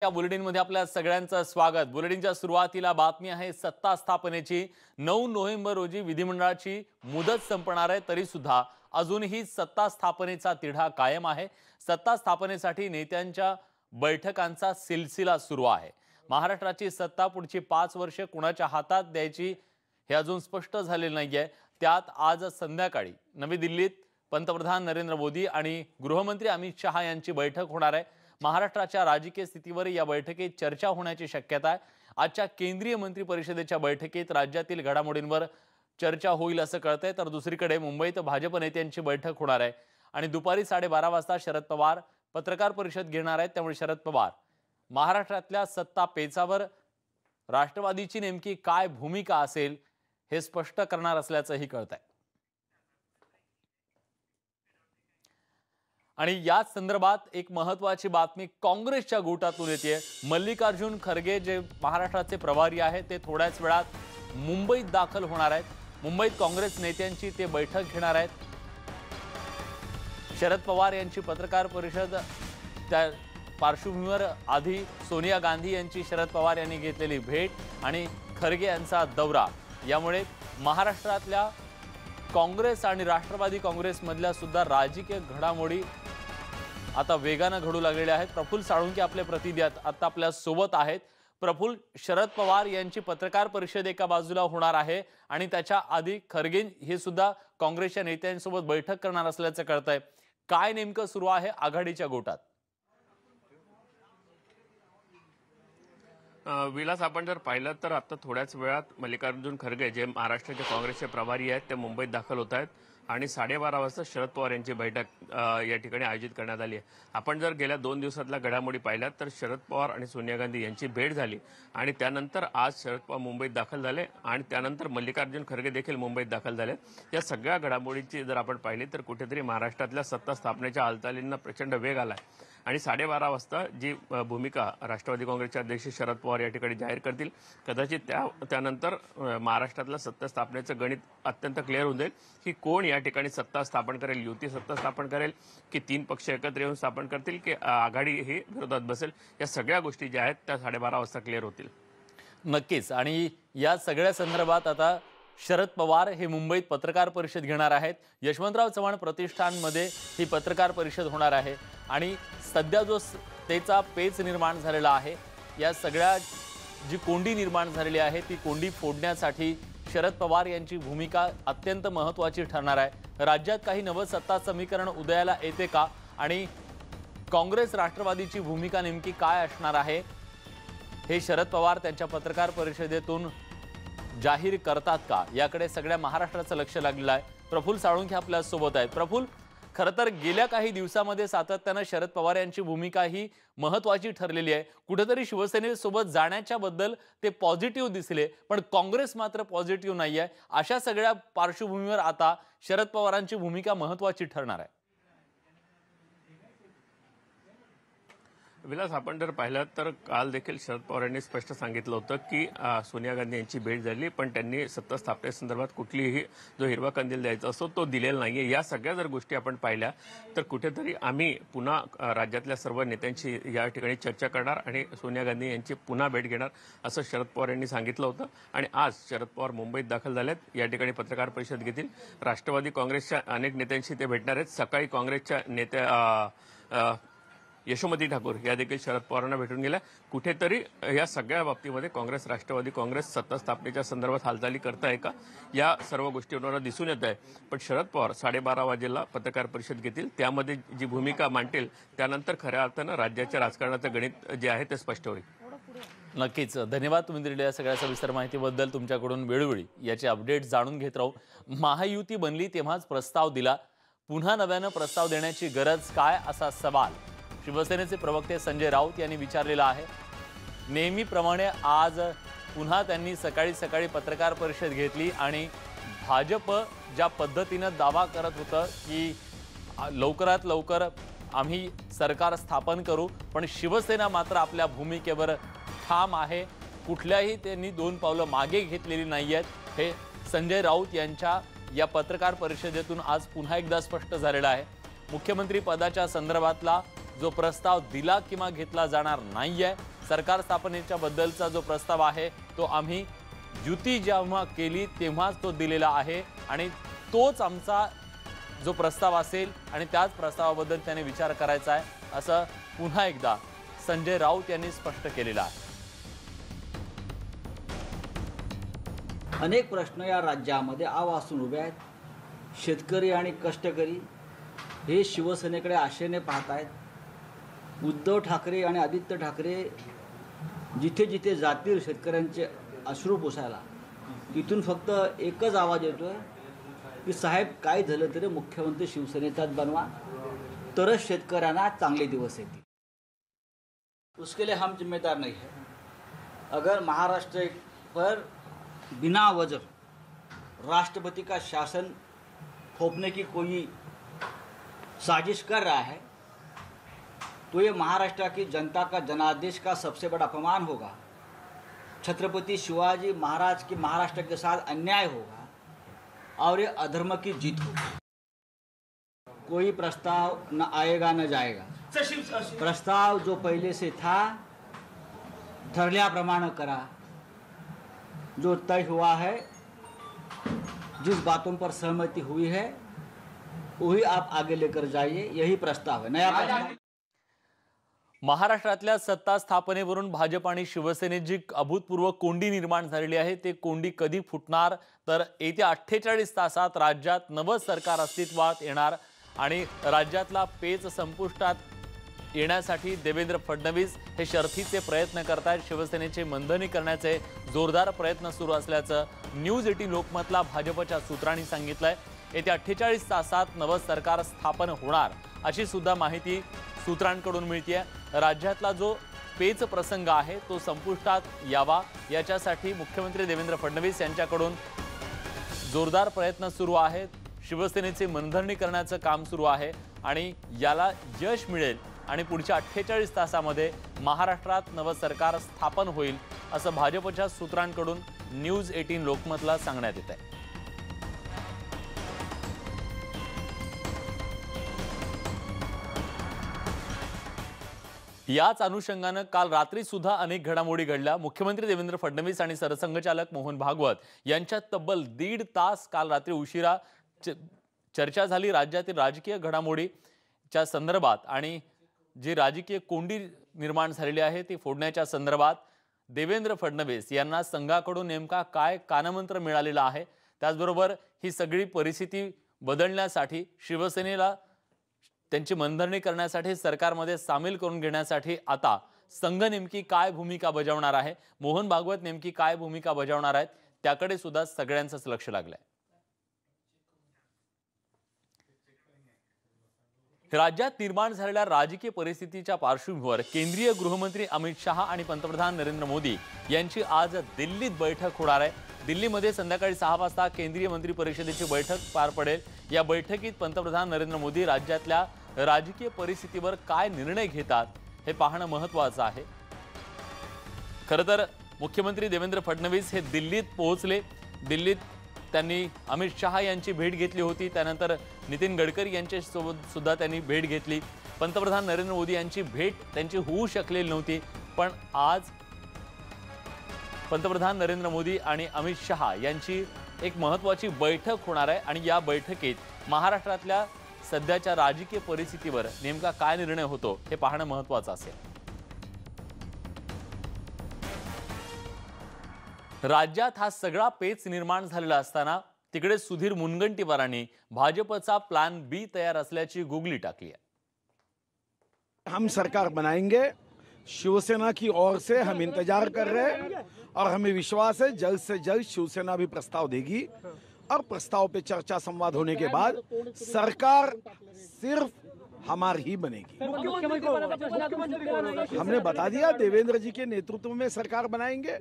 या बुलेटिनमध्ये आपल्या सगळ्यांचं स्वागत। बुलेटिनच्या सुरुवातीला बातमी आहे सत्ता स्थापनेची। 9 नोव्हेंबर रोजी विधिमंडळाची मुदत संपणार आहे, तरी सुद्धा अजूनही सत्ता स्थापनेचा तिढा कायम आहे। सत्ता स्थापनेसाठी नेत्यांच्या बैठकांचा सिलसिला सुरू आहे। महाराष्ट्राची सत्ता पुढची 5 वर्षे कुणाच्या हातात द्यायची हे अजून स्पष्ट झालेले नाहीये। त्यात आज संध्याकाळी नवी दिल्लीत पंतप्रधान नरेंद्र मोदी आणि गृहमंत्री अमित शहा यांची बैठक होणार आहे। महाराष्ट्राच्या राजकीय स्थितीवर या बैठकीत चर्चा होण्याची शक्यता आहे। आजच्या केंद्रीय मंत्री परिषदेच्या बैठकीत राज्यातील घडामोडींवर चर्चा होईल असं कळतंय, तर दुसरीकडे मुंबईत भाजप नेत्यांची बैठक होणार आहे आणि दुपारी 12:30 वाजता शरद पवार पत्रकार परिषद घेणार आहेत। त्यामुळे शरद पवार महाराष्ट्रातल्या सत्ता पेचावर राष्ट्रवादीची नेमकी काय भूमिका असेल हे स्पष्ट करणार असल्याचंही कळतंय। आणि याच संदर्भात एक महत्त्वाची बातमी काँग्रेसच्या गोटातून येते। मल्लिकार्जुन खरगे जे महाराष्ट्राचे प्रभारी आहेत ते थोड्याच वेळात मुंबईत दाखल होणार आहेत। मुंबईत काँग्रेस नेत्यांची ते बैठक घेणार आहेत। शरद पवार यांची पत्रकार परिषद, त्या पार्श्वभूमीवर आधी सोनिया गांधी यांची शरद पवार यांनी घेतलेली भेट आणि खरगे यांचा दौरा, यामुळे महाराष्ट्रातल्या काँग्रेस आणि राष्ट्रवादी काँग्रेसमधल्या सुद्धा राजकीय घडामोडी आता वेगाने घडू लागलेले आहेत। प्रफुल्ल साळुंखे आपले प्रतिनिधी आता आपल्या सोबत आहेत। प्रफुल्ल, शरद पवार यांची पत्रकार परिषद एका बाजूला होणार आहे आणि त्याच्या आधी खरगे हे सुद्धा काँग्रेसच्या नेत्यांसोबत बैठक करणार असल्याचं कळतंय। काय नेमकं सुरू आहे आघाडीच्या गोटात? विलास, आपण जर पाहिलं तर आता थोड्याच वेळात मल्लिकार्जुन खरगे जे महाराष्ट्राचे काँग्रेसचे प्रभारी आहेत ते मुंबईत दाखल होत आहेत आणि 12:30 वाजता शरद पवार यांची बैठक या ठिकाणी आयोजित करण्यात आली आहे। आपण जर गेल्या 2 दिवसातल्या घडामोडी पाहिल्यात तर शरद पवार आणि सोनिया गांधी यांची भेट झाली आणि त्यानंतर आज शरद पवार मुंबईत दाखल झाले आणि त्यानंतर मल्लिकार्जुन खरगे देखील मुंबईत दाखल झाले। या सगळ्या घडामोडींची जर आपण पाहिली तर कुठेतरी महाराष्ट्रातल्या सत्ता स्थापनेच्या हालचालींना प्रचंड वेग आला आहे आणि 12:30 वाजता जी भूमिका राष्ट्रवादी काँग्रेसचे अध्यक्ष शरद पवार या ठिकाणी जाहीर करतील, कदाचित त्यानंतर महाराष्ट्रातलं सत्ता स्थापनेचं गणित अत्यंत क्लिअर होऊन जाईल की कोण या ठिकाणी सत्ता स्थापन करेल, युती सत्ता स्थापन करेल की 3 पक्ष एकत्र येऊन स्थापन करतील की आघाडी ही विरोधात बसेल। या सगळ्या गोष्टी ज्या आहेत त्या 12:30 वाजता क्लिअर होतील। नक्कीच। आणि या सगळ्या संदर्भात आता शरद पवार हे मुंबईत पत्रकार परिषद घेणार आहेत। यशवंतराव चव्हाण प्रतिष्ठानमध्ये ही पत्रकार परिषद होणार आहे आणि सध्या जो तेचा पेच निर्माण झालेला आहे, या सगळ्या जी कोंडी निर्माण झालेली आहे ती कोंडी फोडण्यासाठी शरद पवार यांची भूमिका अत्यंत महत्त्वाची ठरणार आहे। राज्यात काही नवं सत्ता समीकरण उदयाला येते का आणि काँग्रेस राष्ट्रवादीची भूमिका नेमकी काय असणार आहे हे शरद पवार त्यांच्या पत्रकार परिषदेतून जाहीर करतात का, याकडे सगळ्या महाराष्ट्राचं लक्ष लागलेलं आहे। प्रफुल्ल साळुंखे आपल्या सोबत आहेत। प्रफुल्ल, खरं तर गेल्या काही दिवसांमध्ये सातत्याने शरद पवार यांची भूमिका ही महत्त्वाची ठरलेली आहे। कुठेतरी शिवसेनेसोबत जाण्याच्या बद्दल ते पॉझिटिव्ह दिसले, पण काँग्रेस मात्र पॉझिटिव्ह नाही आहे। अशा सगळ्या पार्श्वभूमीवर आता शरद पवारांची भूमिका महत्त्वाची ठरणार आहे। विलास, आपण जर पाहिलं तर काल देखील शरद पवार यांनी स्पष्ट सांगितलं होतं की सोनिया गांधी यांची भेट झाली, पण त्यांनी सत्ता स्थापनेसंदर्भात कुठलीही जो हिरवा कंदील द्यायचा असतो तो दिलेला नाहीये। या सगळ्या जर गोष्टी आपण पाहिल्या तर कुठेतरी आम्ही पुन्हा राज्यातल्या सर्व नेत्यांशी या ठिकाणी चर्चा करणार आणि सोनिया गांधी यांची पुन्हा भेट घेणार असं शरद पवार यांनी सांगितलं होतं। आणि आज शरद पवार मुंबईत दाखल झालेत, या ठिकाणी पत्रकार परिषद घेतील। राष्ट्रवादी काँग्रेसच्या अनेक नेत्यांशी ते भेटणार आहेत। सकाळी काँग्रेसच्या नेत्या यशोमती ठाकूर या देखील शरद पवारांना भेटून गेल्या। कुठेतरी या सगळ्या बाबतीमध्ये काँग्रेस राष्ट्रवादी काँग्रेस सत्ता स्थापनेच्या संदर्भात हालचाली करताय का, या सर्व गोष्टींवर दिसून येत आहे। पण शरद पवार 12:30 वाजेला पत्रकार परिषद घेतील, त्यामध्ये जी भूमिका मांडतील त्यानंतर खऱ्या अर्थानं राज्याच्या राजकारणाचं गणित जे आहे ते स्पष्ट होईल। नक्कीच। धन्यवाद तुम्ही दिलेल्या सगळ्या सविस्तर माहितीबद्दल। तुमच्याकडून वेळोवेळी याचे अपडेट जाणून घेत राहू। महायुती बनली तेव्हाच प्रस्ताव दिला, पुन्हा नव्यानं प्रस्ताव देण्याची गरज काय, असा सवाल शिवसेनेचे प्रवक्ते संजय राऊत यांनी विचारलेला आहे। नेहमीप्रमाणे आज पुन्हा त्यांनी सकाळी पत्रकार परिषद घेतली आणि भाजप ज्या पद्धतीने दावा करत होतं की लवकरात लवकर आम्ही सरकार स्थापन करू, पण शिवसेना मात्र आपल्या भूमिकेवर ठाम आहे। कुठल्याही त्यांनी 2 पावलं मागे घेतलेली नाहीयेत। हे संजय राऊत यांच्या या पत्रकार परिषदेतून आज पुन्हा एकदा स्पष्ट झालेलं आहे। मुख्यमंत्री पदाच्या संदर्भातला जो प्रस्ताव दिला किंवा घेतला जाणार नाहीये. सरकार स्थापनेच्या बद्दलचा जो प्रस्ताव आहे तो आम्ही युती जेव्हा केली तेव्हाच तो दिलेला आहे आणि तोच आमचा जो प्रस्ताव असेल आणि त्याच प्रस्तावाबद्दल त्याने विचार करायचा आहे, असं पुन्हा एकदा संजय राऊत यांनी स्पष्ट केलेलं आहे. अनेक प्रश्न या राज्यामध्ये आवासून उभे आहेत. शेतकरी आणि कष्टकरी हे शिवसेनेकडे आशेने पाहत आहेत. उद्धव ठाकरे आणि आदित्य ठाकरे जिथे जिथे जातील शेतकऱ्यांचे अश्रू पुसायला, तिथून फक्त एकच आवाज येतोय की साहेब काय झालं तरी मुख्यमंत्री शिवसेनेचाच बनवा, तरच शेतकऱ्यांना चांगले दिवस येतील. उसके लिए हम जिम्मेदार नहीं है. अगर महाराष्ट्र पर बिना वजह राष्ट्रपति का शासन थोपने की कोई साजिश कर रहा है तो ये महाराष्ट्र की जनता का जनादेश का सबसे बड़ा अपमान होगा. छत्रपति शिवाजी महाराज की महाराष्ट्र के साथ अन्याय होगा और ये अधर्म की जीत होगी. कोई प्रस्ताव न आएगा न जाएगा. प्रस्ताव जो पहले से था ठरल्याप्रमाणे करा. जो तय हुआ है, जिस बातों पर सहमति हुई है वही आप आगे लेकर जाइए. यही प्रस्ताव है. नया प्रस्ताव. महाराष्ट्रातल्या सत्ता स्थापनेवरून भाजप आणि शिवसेनेत जी अभूतपूर्व कोंडी निर्माण झालेली आहे ते कोंडी कधी फुटणार, तर येत्या 48 तासात राज्यात नवं सरकार अस्तित्वात येणार आणि राज्यातला पेच संपुष्टात येण्यासाठी देवेंद्र फडणवीस हे शर्थीचे प्रयत्न करतायत. शिवसेनेचे मंथनी करण्याचे जोरदार प्रयत्न सुरू असल्याचं न्यूज 18 लोकमतला भाजपच्या सूत्रांनी सांगितलंय. येत्या 48 तासात नवं सरकार स्थापन होणार अशी सुद्धा माहिती सूत्रांकडून मिळतेय. राज्यातला जो पेच प्रसंग आहे तो संपुष्टात यावा याच्यासाठी मुख्यमंत्री देवेंद्र फडणवीस यांच्याकडून जोरदार प्रयत्न सुरू आहेत. शिवसेनेचे मनधरणी करण्याचं काम सुरू आहे आणि याला यश मिळेल आणि पुढच्या 48 तासामध्ये महाराष्ट्रात नवं सरकार स्थापन होईल असं भाजपच्या सूत्रांकडून न्यूज 18 लोकमतला सांगण्यात येत आहे. याच अनुषंगानं काल रात्री सुद्धा अनेक घडामोडी घडल्या. मुख्यमंत्री देवेंद्र फडणवीस आणि सरसंघचालक मोहन भागवत यांच्यात तब्बल 1.5 तास काल रात्री उशिरा चर्चा झाली. राज्यातील राजकीय घडामोडीच्या संदर्भात आणि जी राजकीय कोंडी निर्माण झालेली आहे ती फोडण्याच्या संदर्भात देवेंद्र फडणवीस यांना संघाकडून नेमका काय कानमंत्र मिळालेला आहे, त्याचबरोबर ही सगळी परिस्थिती बदलण्यासाठी शिवसेनेला त्यांची मनधरणी करण्यासाठी सरकारमध्ये सामील करून घेण्यासाठी आता संघ नेमकी काय भूमिका बजावणार आहे, मोहन भागवत नेमकी काय भूमिका बजावणार आहेत, त्याकडे सुद्धा सगळ्यांचंच लक्ष लागलंय. राज्यात निर्माण झालेल्या राजकीय परिस्थितीच्या पार्श्वभूमीवर केंद्रीय गृहमंत्री अमित शहा आणि पंतप्रधान नरेंद्र मोदी यांची आज दिल्लीत बैठक होणार आहे. दिल्लीमध्ये संध्याकाळी 6 वाजता केंद्रीय मंत्री परिषदेची बैठक पार पडेल. या बैठकीत पंतप्रधान नरेंद्र मोदी राज्यातल्या राजकीय परिस्थितीवर काय निर्णय घेतात हे पाहणं महत्त्वाचं आहे. खरं तर मुख्यमंत्री देवेंद्र फडणवीस हे दिल्लीत पोहोचले. दिल्लीत त्यांनी अमित शहा यांची भेट घेतली होती. त्यानंतर नितीन गडकरी यांच्यासोबत सुद्धा त्यांनी भेट घेतली. पंतप्रधान नरेंद्र मोदी यांची भेट त्यांची होऊ शकलेली नव्हती, पण आज पंतप्रधान नरेंद्र मोदी आणि अमित शहा यांची एक महत्त्वाची बैठक होणार आहे आणि या बैठकीत महाराष्ट्रातल्या सध्याच्या राजकीय परिस्थितीवर नेमका काय निर्णय होतो हे पाहणं महत्त्वाचं असेल. राज्यात हा सगळा पेच निर्माण झालेला असताना तिकडे सुधीर मुनगंटीवारांनी भाजपचा प्लान बी तयार असल्याची गुगली टाकली आहे. हम सरकार बनाएंगे, शिवसेना की ओर से हम इंतजार कर रहे हैं और हमें विश्वास है जल्द से जल्द शिवसेना भी प्रस्ताव देगी और प्रस्ताव पे चर्चा संवाद होने के बाद सरकार सिर्फ हमारी ही बनेगी. हमने बता दिया देवेंद्र जी के नेतृत्व में सरकार बनाएंगे.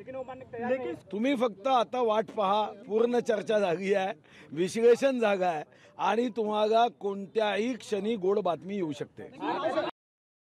तुम्ही फक्त आता वाट पहा. पूर्ण चर्चा झाली आहे, विश्लेषण झालं आहे आणि तुम्हाला कोणत्याही क्षणी गोड बातमी येऊ शकते.